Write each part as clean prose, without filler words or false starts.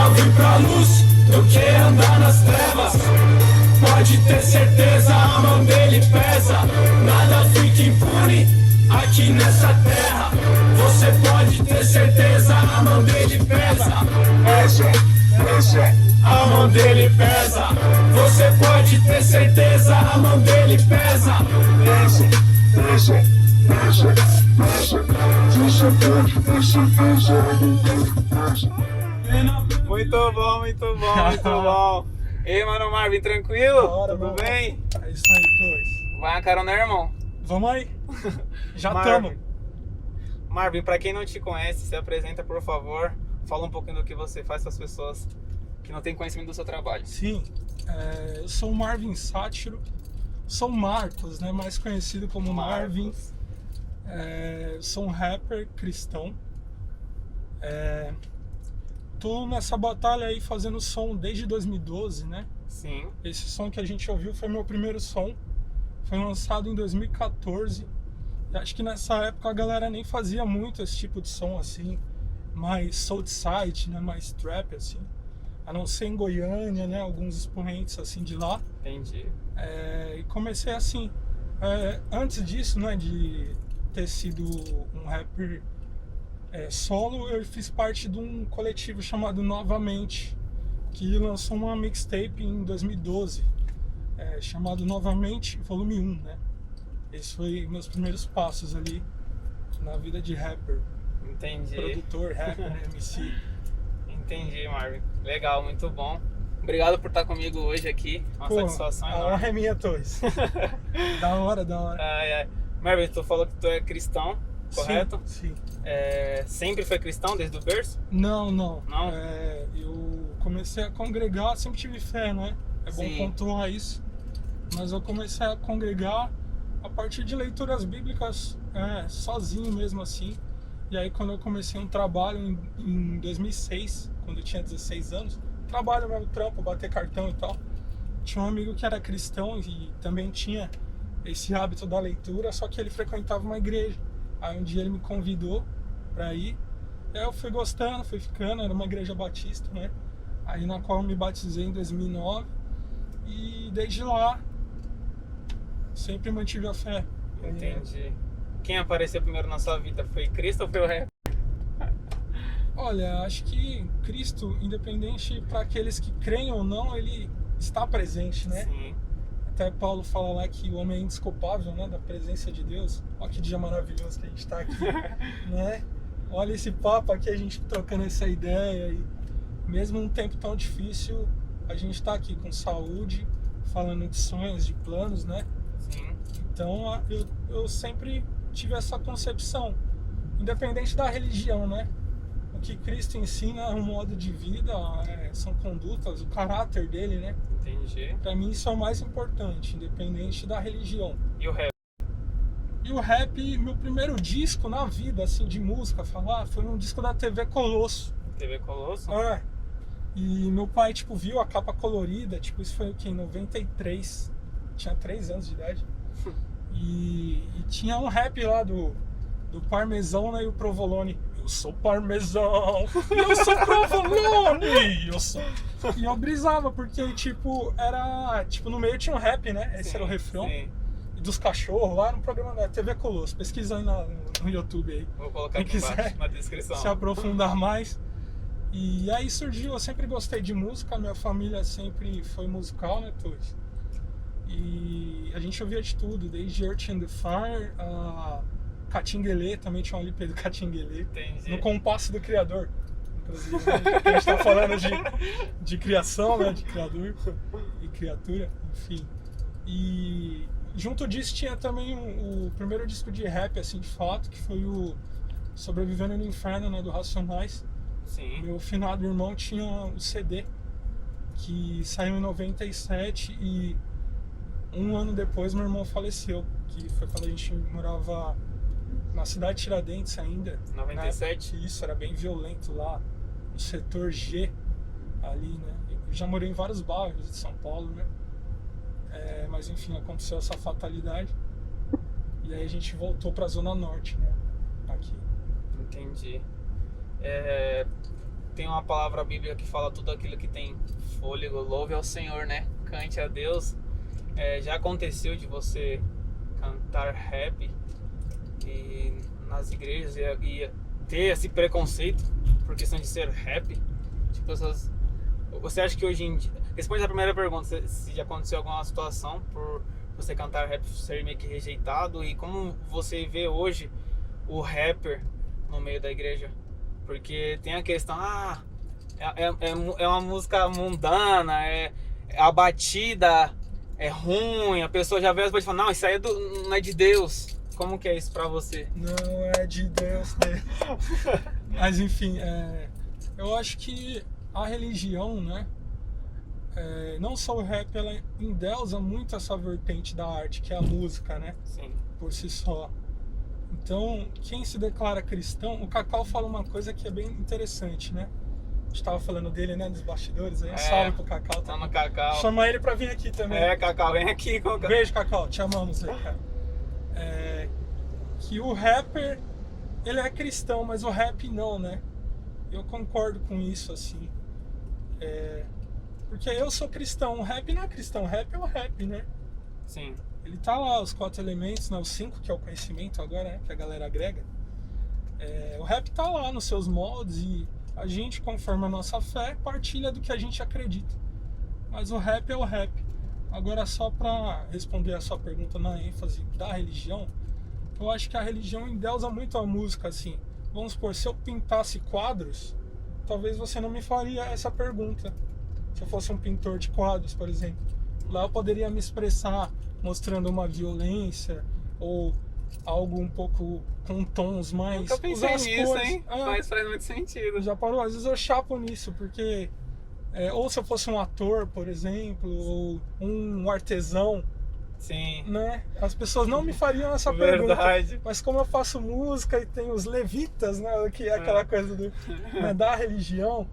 melhor vir pra luz do que andar nas trevas. Pode ter certeza, a mão dele pesa. Nada fica impune aqui nessa terra. Você pode ter certeza, a mão dele pesa. A mão dele pesa. Você pode ter certeza, a mão dele pesa. Muito bom, muito bom, muito bom. E aí, mano Marvin, tranquilo? Hora, tudo bem? É isso aí, dois. Vai a carona, irmão? Vamos aí. Já Marvin. tamo. Marvin, pra quem não te conhece, se apresenta, por favor. Fala um pouquinho do que você faz com as pessoas que não têm conhecimento do seu trabalho. Sim, eu sou o Marvin Sátiro. Sou Marcos, né? Mais conhecido como Marvin. Sou um rapper cristão. Tô nessa batalha aí fazendo som desde 2012, né? Sim. Esse som que a gente ouviu foi meu primeiro som. Foi lançado em 2014. E acho que nessa época a galera nem fazia muito esse tipo de som assim, mais Southside, né? Mais trap assim. A não ser em Goiânia, né? Alguns expoentes assim de lá. Entendi. E comecei assim. Antes disso, né? De ter sido um rapper solo, eu fiz parte de um coletivo chamado Novamente, que lançou uma mixtape em 2012, chamado Novamente Volume 1, né? Esses foram meus primeiros passos ali na vida de rapper. Entendi. Produtor, rapper, né? MC. Entendi, Marvin. Legal, muito bom. Obrigado por estar comigo hoje aqui. Uma satisfação A enorme. honra é minha, Torres. Da hora. Marvin, tu falou que tu é cristão, correto? Sim. Sempre foi cristão desde o berço? Não. Não? Eu comecei a congregar, sempre tive fé, né? É bom Sim. pontuar isso. Mas eu comecei a congregar a partir de leituras bíblicas, sozinho mesmo assim. E aí quando eu comecei um trabalho em 2006, quando eu tinha 16 anos, trabalho mesmo, trampo, bater cartão e tal. Tinha um amigo que era cristão e também tinha esse hábito da leitura, só que ele frequentava uma igreja. Aí um dia ele me convidou pra ir. Aí eu fui gostando, fui ficando, era uma igreja batista, né? Aí na qual eu me batizei em 2009. E desde lá, sempre mantive a fé. Entendi. Quem apareceu primeiro na sua vida? Foi Cristo ou foi o rap? Olha, acho que Cristo, independente para aqueles que creem ou não, ele está presente, né? Sim. Até Paulo fala lá que o homem é indesculpável, né, da presença de Deus. Olha que dia maravilhoso que a gente está aqui, né? Olha esse papo aqui, a gente trocando essa ideia. E mesmo num tempo tão difícil, a gente está aqui com saúde, falando de sonhos, de planos, né? Sim. Então eu sempre tive essa concepção, independente da religião, né? O que Cristo ensina é um modo de vida, são condutas, o caráter dele, né? Entendi. Pra mim isso é o mais importante, independente da religião. E o rap? E o rap, meu primeiro disco na vida, assim, de música, foi um disco da TV Colosso. TV Colosso? E meu pai, tipo, viu a capa colorida, tipo, isso foi o quê? Em 93, tinha 3 anos de idade. E tinha um rap lá do Parmesão, né, e o Provolone. Eu sou Parmesão, eu sou Provolone, E eu brisava, porque, tipo, no meio tinha um rap, né? Esse era o refrão. Sim. E dos cachorros lá no programa da TV Colosso. Pesquisa aí no YouTube aí. Vou colocar Quem aqui embaixo, quiser na descrição. se aprofundar mais. E aí surgiu, eu sempre gostei de música, minha família sempre foi musical, né, todos. E a gente ouvia de tudo, desde Earth and the Fire, a Catinguelê, também tinha um LP do Catinguelê. Entendi. No Compasso do Criador. Inclusive, a gente tá falando de criação, né, de criador e criatura, enfim. E junto disso tinha também o primeiro disco de rap, assim, de fato, que foi o Sobrevivendo no Inferno, né, do Racionais. Sim. Meu finado irmão tinha o CD, que saiu em 97 e um ano depois meu irmão faleceu, que foi quando a gente morava na cidade de Tiradentes ainda. 97? Isso, era bem violento lá, no setor G, ali, né? Eu já morei em vários bairros de São Paulo, né? Mas enfim, aconteceu essa fatalidade. E aí a gente voltou pra Zona Norte, né? Aqui. Entendi. tem uma palavra bíblica que fala tudo aquilo que tem fôlego, louve ao Senhor, né? Cante a Deus. Já aconteceu de você cantar rap nas igrejas e ter esse preconceito por questão de ser rap? Tipo, você acha que hoje em dia... Responde a primeira pergunta, se já aconteceu alguma situação por você cantar rap ser meio que rejeitado, e como você vê hoje o rapper no meio da igreja? Porque tem a questão, é uma música mundana, a batida é ruim, a pessoa já vê as batidas e fala, não, isso aí não é de Deus. Como que é isso pra você? Não é de Deus, né? Mas enfim, eu acho que a religião, né? Não só o rap, ela endeusa muito essa vertente da arte, que é a música, né? Sim. Por si só. Então, quem se declara cristão, o Cacau fala uma coisa que é bem interessante, né? A gente tava falando dele, né, nos bastidores, aí salve pro Cacau. Tá no Cacau. Chama ele pra vir aqui também. Cacau, vem aqui. Beijo, Cacau, te amamos aí, cara. Que o rapper, ele é cristão, mas o rap não, né? Eu concordo com isso, assim. Porque eu sou cristão, o rap não é cristão, o rap é o rap, né? Sim. Ele tá lá, os 4 elementos, né? Os 5, que é o conhecimento agora, né? Que a galera agrega. O rap tá lá nos seus moldes e a gente, conforme a nossa fé, partilha do que a gente acredita. Mas o rap é o rap. Agora, só pra responder a sua pergunta na ênfase da religião, eu acho que a religião endeusa muito a música, assim. Vamos supor, se eu pintasse quadros, talvez você não me faria essa pergunta. Se eu fosse um pintor de quadros, por exemplo. Lá eu poderia me expressar mostrando uma violência ou algo um pouco com tons mais... Nunca pensei nisso, cores. hein? Mas faz muito sentido. Já parou? Às vezes eu chapo nisso, porque... ou se eu fosse um ator, por exemplo, ou um artesão, Sim. né? As pessoas não me fariam essa Verdade. pergunta. Mas como eu faço música e tem os levitas, né? Que é aquela coisa né, da religião,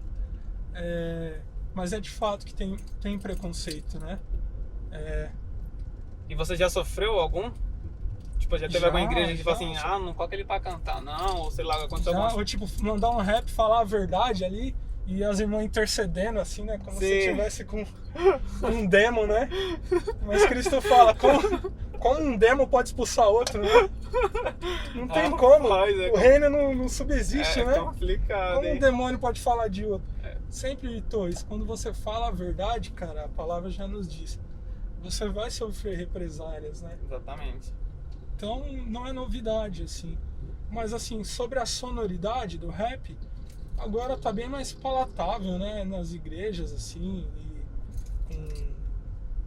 mas é de fato que tem preconceito, né? E você já sofreu algum? Tipo, já teve Já, alguma igreja que fala assim, já. não coloca ele pra cantar, não, ou sei lá, aconteceu Já, alguma ou tipo, mandar um rap, falar a verdade ali e as irmãs intercedendo assim, né? Como se tivesse com um demo, né? Mas Cristo fala, como um demo pode expulsar outro, né? Não tem como. O reino não subsiste, né? É complicado, Como um hein? demônio pode falar de outro? Sempre, Torres, quando você fala a verdade, cara, a palavra já nos diz, você vai sofrer represálias, né? Exatamente. Então não é novidade, assim. Mas assim, sobre a sonoridade do rap, agora tá bem mais palatável, né? Nas igrejas, assim, e com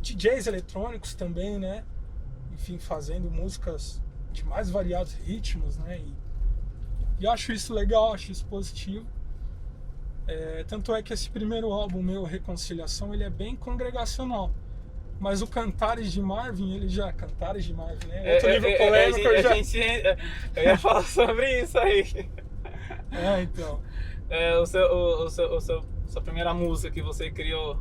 DJs eletrônicos também, né? Enfim, fazendo músicas de mais variados ritmos, né? E eu acho isso legal, acho isso positivo. Tanto é que esse primeiro álbum meu, Reconciliação, ele é bem congregacional. Mas o Cantares de Marvin, ele já... Cantares de Marvin, né? Outro livro polêmico, eu ia falar sobre isso aí. Então. Sua primeira música que você criou,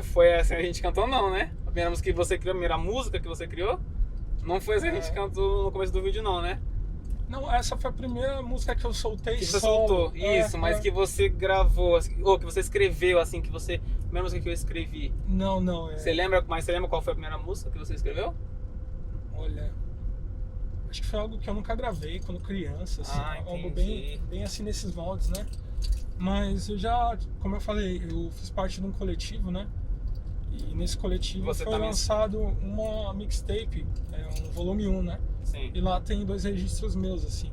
foi essa que a gente cantou, não, né? A primeira música que você criou, a primeira música que você criou, não foi essa que a gente cantou no começo do vídeo, não, né? Não, essa foi a primeira música que eu soltei. Que você soltou, isso, mas que você gravou, assim, ou que você escreveu, assim, que você... A primeira música que eu escrevi. Não. Você lembra qual foi a primeira música que você escreveu? Olha, acho que foi algo que eu nunca gravei quando criança, assim, algo bem assim nesses moldes, né? Mas eu já, como eu falei, eu fiz parte de um coletivo, né? E nesse coletivo você foi lançado uma mixtape, um volume 1, né? Sim. E lá tem 2 registros meus, assim.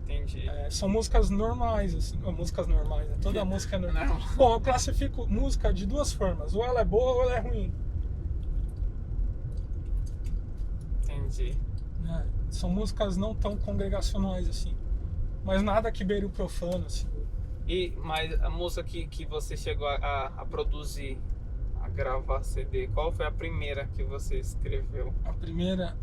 Entendi. São músicas normais, assim. Músicas normais, né? Toda música é normal. Não. Bom, eu classifico música de 2 formas. Ou ela é boa ou ela é ruim. Entendi. São músicas não tão congregacionais, assim. Mas nada que beire o profano, assim. Mas a música que você chegou a produzir, a gravar CD, qual foi a primeira que você escreveu? A primeira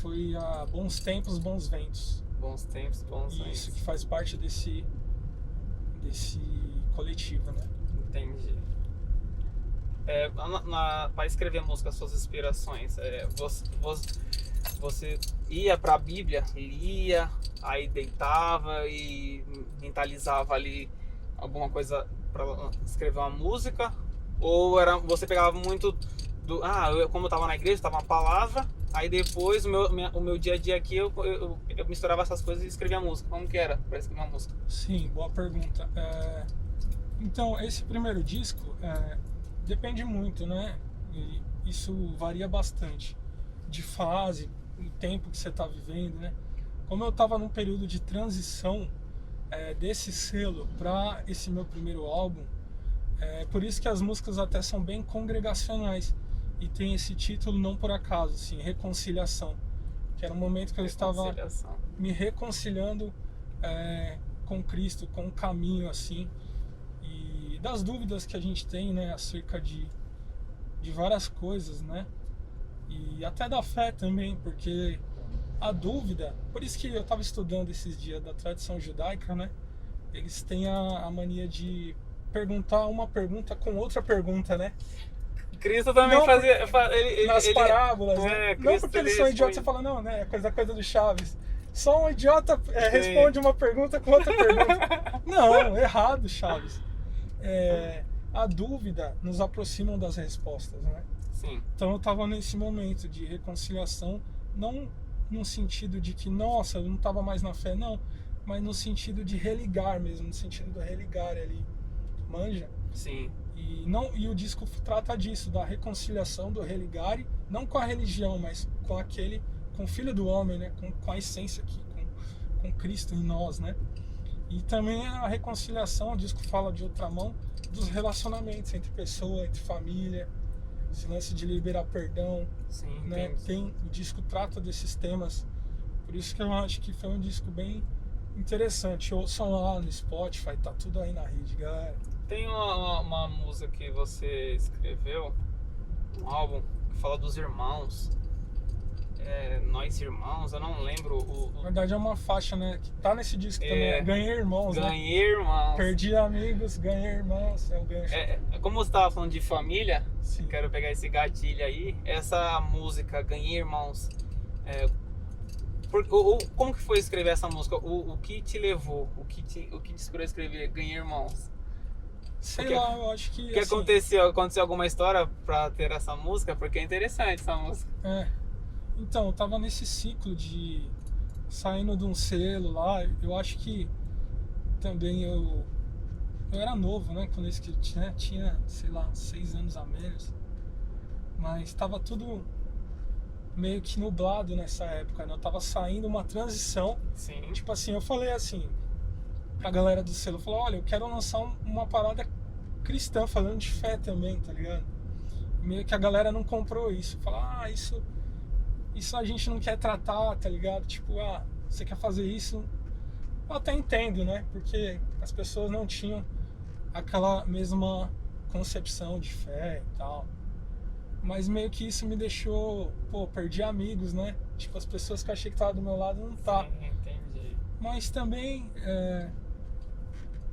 foi a Bons Tempos, Bons Ventos. Bons Tempos, Bons Ventos. Isso, que faz parte desse coletivo, né? Entendi. Para escrever música, suas inspirações, você ia pra Bíblia, lia, aí deitava e mentalizava ali alguma coisa para escrever uma música? Ou você pegava muito como eu tava na igreja, tava uma palavra, aí depois o meu dia a dia aqui eu misturava essas coisas e escrevia música. Como que era para escrever uma música? Sim, boa pergunta. Então, esse primeiro disco depende muito, né? E isso varia bastante de fase, o tempo que você está vivendo, né? Como eu estava num período de transição desse selo para esse meu primeiro álbum, por isso que as músicas até são bem congregacionais e tem esse título não por acaso, assim, Reconciliação, que era um momento que eu estava me reconciliando com Cristo, com o caminho, assim, e das dúvidas que a gente tem, né, acerca de várias coisas, né, e até da fé também, porque a dúvida, por isso que eu estava estudando esses dias da tradição judaica, né, eles têm a mania de perguntar uma pergunta com outra pergunta, né? Cristo também não, fazia nas parábolas, né? Não porque eles são idiotas, você fala, não, né? É coisa do Chaves. Só um idiota responde uma pergunta com outra pergunta. Não, errado, Chaves. A dúvida nos aproxima das respostas, né? Sim. Então eu estava nesse momento de reconciliação, não no sentido de que, nossa, eu não estava mais na fé, não, mas no sentido de religar mesmo, no sentido do religar ali, manja? Sim. E o disco trata disso, da reconciliação, do religare, não com a religião, mas com o Filho do Homem, né? Com a essência aqui, com Cristo em nós, né? E também a reconciliação, o disco fala de outra mão, dos relacionamentos entre pessoa, entre família, esse lance de liberar perdão. Sim, né? O disco trata desses temas, por isso que eu acho que foi um disco bem interessante. Ouçam lá no Spotify, tá tudo aí na rede, galera. Tem uma música que você escreveu, um álbum, que fala dos irmãos. Nós Irmãos, eu não lembro Na verdade é uma faixa, né, que tá nesse disco também, Ganhei Irmãos, Ganhei Irmãos. Perdi amigos, ganhei irmãos, é o gancho. Como você tava falando de família, Sim. Quero pegar esse gatilho aí, essa música, Ganhei Irmãos, como que foi escrever essa música? O que te levou, o que te inspirou a escrever Ganhei Irmãos? Sei lá, eu acho que... O que assim, aconteceu alguma história pra ter essa música? Porque é interessante essa música. Então, eu tava nesse ciclo de saindo de um selo lá, eu acho que também eu era novo, né, quando eu escrevi, né, tinha, sei lá, 6 anos a menos, mas tava tudo meio que nublado nessa época, né, eu tava saindo uma transição. Sim. Tipo assim, eu falei assim pra galera do selo, eu falei, olha, eu quero lançar uma parada cristã, falando de fé também, tá ligado? Meio que a galera não comprou isso, fala, isso a gente não quer tratar, tá ligado? Tipo, você quer fazer isso? Eu até entendo, né? Porque as pessoas não tinham aquela mesma concepção de fé e tal. Mas meio que isso me deixou, perdi amigos, né? Tipo, as pessoas que eu achei que estavam do meu lado não tá. Sim, entendi. Mas também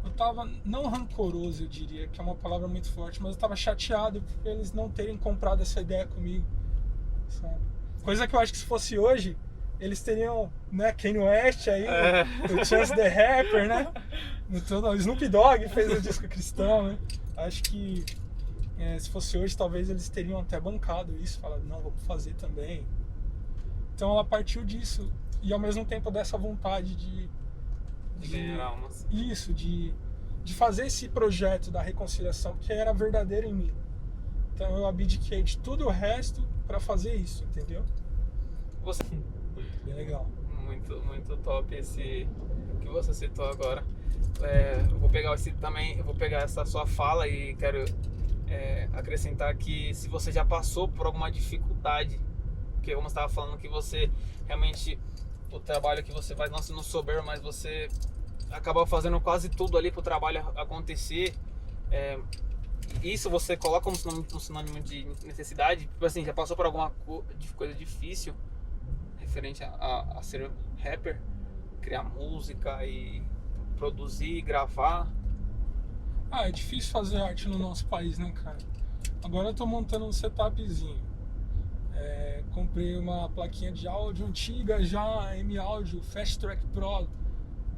eu tava, não rancoroso, eu diria, que é uma palavra muito forte, mas eu tava chateado por eles não terem comprado essa ideia comigo, sabe? Coisa que eu acho que se fosse hoje, eles teriam, né, Kanye West aí, o Chance the Rapper, né? O Snoop Dogg fez o disco cristão, né? Acho que se fosse hoje, talvez eles teriam até bancado isso, falado, não, vamos fazer também. Então ela partiu disso, e ao mesmo tempo dessa vontade de ganhar almas. Isso, de fazer esse projeto da reconciliação, que era verdadeiro em mim. Então eu abdiquei de tudo o resto para fazer isso, entendeu? Bem legal. Muito, muito top esse que você citou agora. Eu vou pegar essa sua fala e quero acrescentar que se você já passou por alguma dificuldade, porque como você estava falando que você realmente, o trabalho que você faz, não sendo soberbo, mas você acaba fazendo quase tudo ali para o trabalho acontecer, isso você coloca como sinônimo de necessidade. Tipo assim, já passou por alguma coisa difícil referente a ser rapper, criar música e produzir, gravar? É difícil fazer arte no nosso país, né, cara? Agora eu tô montando um setupzinho. Comprei uma plaquinha de áudio antiga já, M Audio Fast Track Pro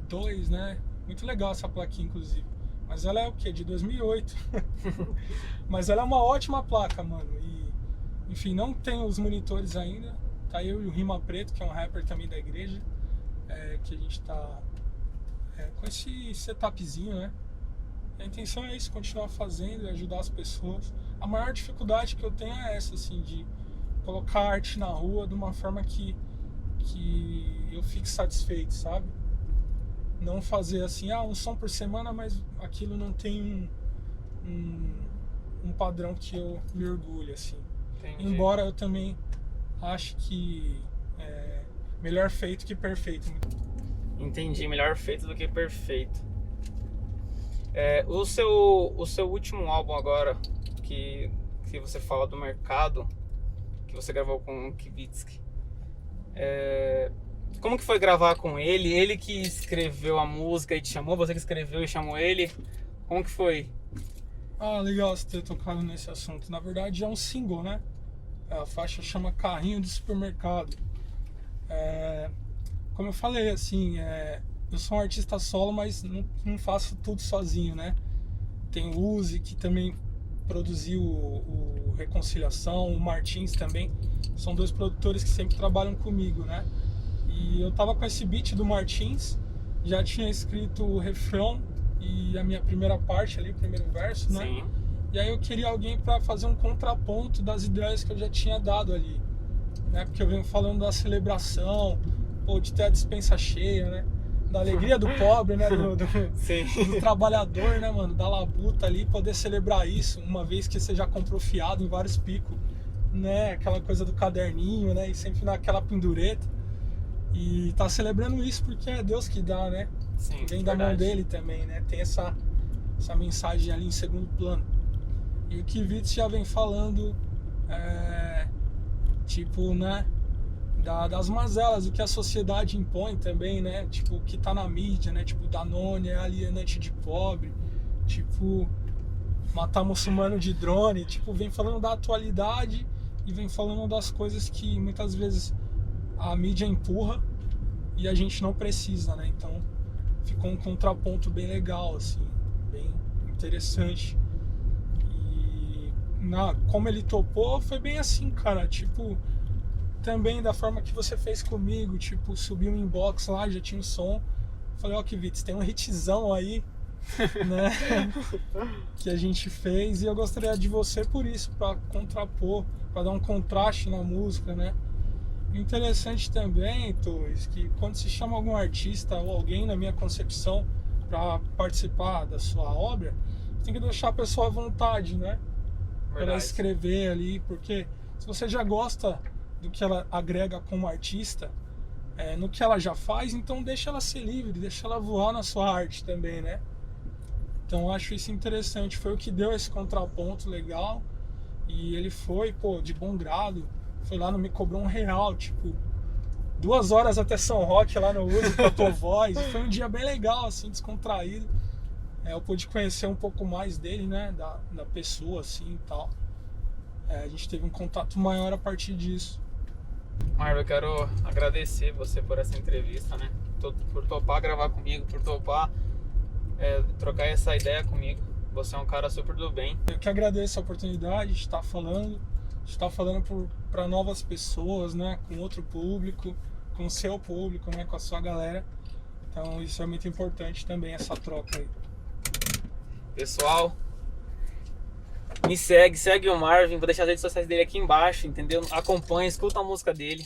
2, né? Muito legal essa plaquinha, inclusive. Mas ela é o quê? De 2008. Mas ela é uma ótima placa, mano. E, enfim, não tem os monitores ainda. Tá eu e o Rima Preto, que é um rapper também da igreja. Que a gente tá com esse setupzinho, né? A intenção é isso, continuar fazendo e ajudar as pessoas. A maior dificuldade que eu tenho é essa, assim, de colocar arte na rua de uma forma que eu fique satisfeito, sabe? Não fazer assim, um som por semana, mas aquilo não tem um padrão que eu me orgulho, assim. Entendi. Embora eu também ache que melhor feito que perfeito. Entendi, melhor feito do que perfeito. O seu último álbum agora, que você fala do mercado, que você gravou com o Kivitsky, como que foi gravar com ele? Ele que escreveu a música e te chamou? Você que escreveu e chamou ele? Como que foi? Legal você ter tocado nesse assunto. Na verdade é um single, né? A faixa chama Carrinho de Supermercado. Como eu falei, assim, eu sou um artista solo, mas não faço tudo sozinho, né? Tem o Uzi, que também produziu o Reconciliação, o Martins também. São dois produtores que sempre trabalham comigo, né? E eu tava com esse beat do Martins, já tinha escrito o refrão e a minha primeira parte ali, o primeiro verso, né? Sim. E aí eu queria alguém para fazer um contraponto das ideias que eu já tinha dado ali, né? Porque eu venho falando da celebração, de ter a despensa cheia, né? Da alegria do pobre, né? Do trabalhador, né, mano? Da labuta ali, poder celebrar isso, uma vez que você já comprou fiado em vários picos, né? Aquela coisa do caderninho, né? E sempre naquela pendureta. E tá celebrando isso porque é Deus que dá, né? Sim, vem da mão dele também, né? Tem essa mensagem ali em segundo plano. E o Kivitz já vem falando, tipo, né? Das mazelas, o que a sociedade impõe também, né? Tipo, o que tá na mídia, né? Tipo, Danone é alienante de pobre. Tipo, matar muçulmano de drone. Tipo, vem falando da atualidade e vem falando das coisas que muitas vezes a mídia empurra e a gente não precisa, né? Então, ficou um contraponto bem legal, assim, bem interessante. E como ele topou, foi bem assim, cara, tipo, também da forma que você fez comigo, tipo, subi um inbox lá, já tinha o som, falei, Kivitz, tem um hitzão aí, né, que a gente fez, e eu gostaria de você por isso, pra contrapor, pra dar um contraste na música, né. Interessante também, Torres, que quando se chama algum artista ou alguém, na minha concepção, para participar da sua obra, tem que deixar a pessoa à vontade, né? Para ela escrever ali, porque se você já gosta do que ela agrega como artista, no que ela já faz, então deixa ela ser livre, deixa ela voar na sua arte também, né? Então eu acho isso interessante, foi o que deu esse contraponto legal, e ele foi, de bom grado, foi lá, não me cobrou R$1, tipo, 2 horas até São Roque lá no Uzi com a tua voz, e foi um dia bem legal, assim, descontraído. Eu pude conhecer um pouco mais dele, né, da pessoa, assim, e tal. A gente teve um contato maior a partir disso. Marvel, eu quero agradecer você por essa entrevista, né, por topar gravar comigo, por topar trocar essa ideia comigo. Você é um cara super do bem. Eu que agradeço a oportunidade de estar falando. Está falando para novas pessoas, né, com outro público, com o seu público, né, com a sua galera. Então isso é muito importante também, essa troca aí. Pessoal, me segue o Marvin, vou deixar as redes sociais dele aqui embaixo, entendeu? Acompanha, escuta a música dele.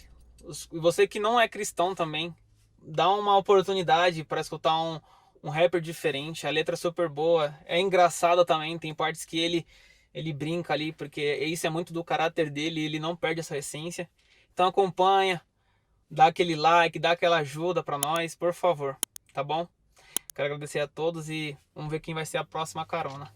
E você que não é cristão também, dá uma oportunidade para escutar um rapper diferente. A letra é super boa, é engraçada também, tem partes que ele brinca ali, porque isso é muito do caráter dele, ele não perde essa essência. Então acompanha, dá aquele like, dá aquela ajuda pra nós, por favor, tá bom? Quero agradecer a todos e vamos ver quem vai ser a próxima carona.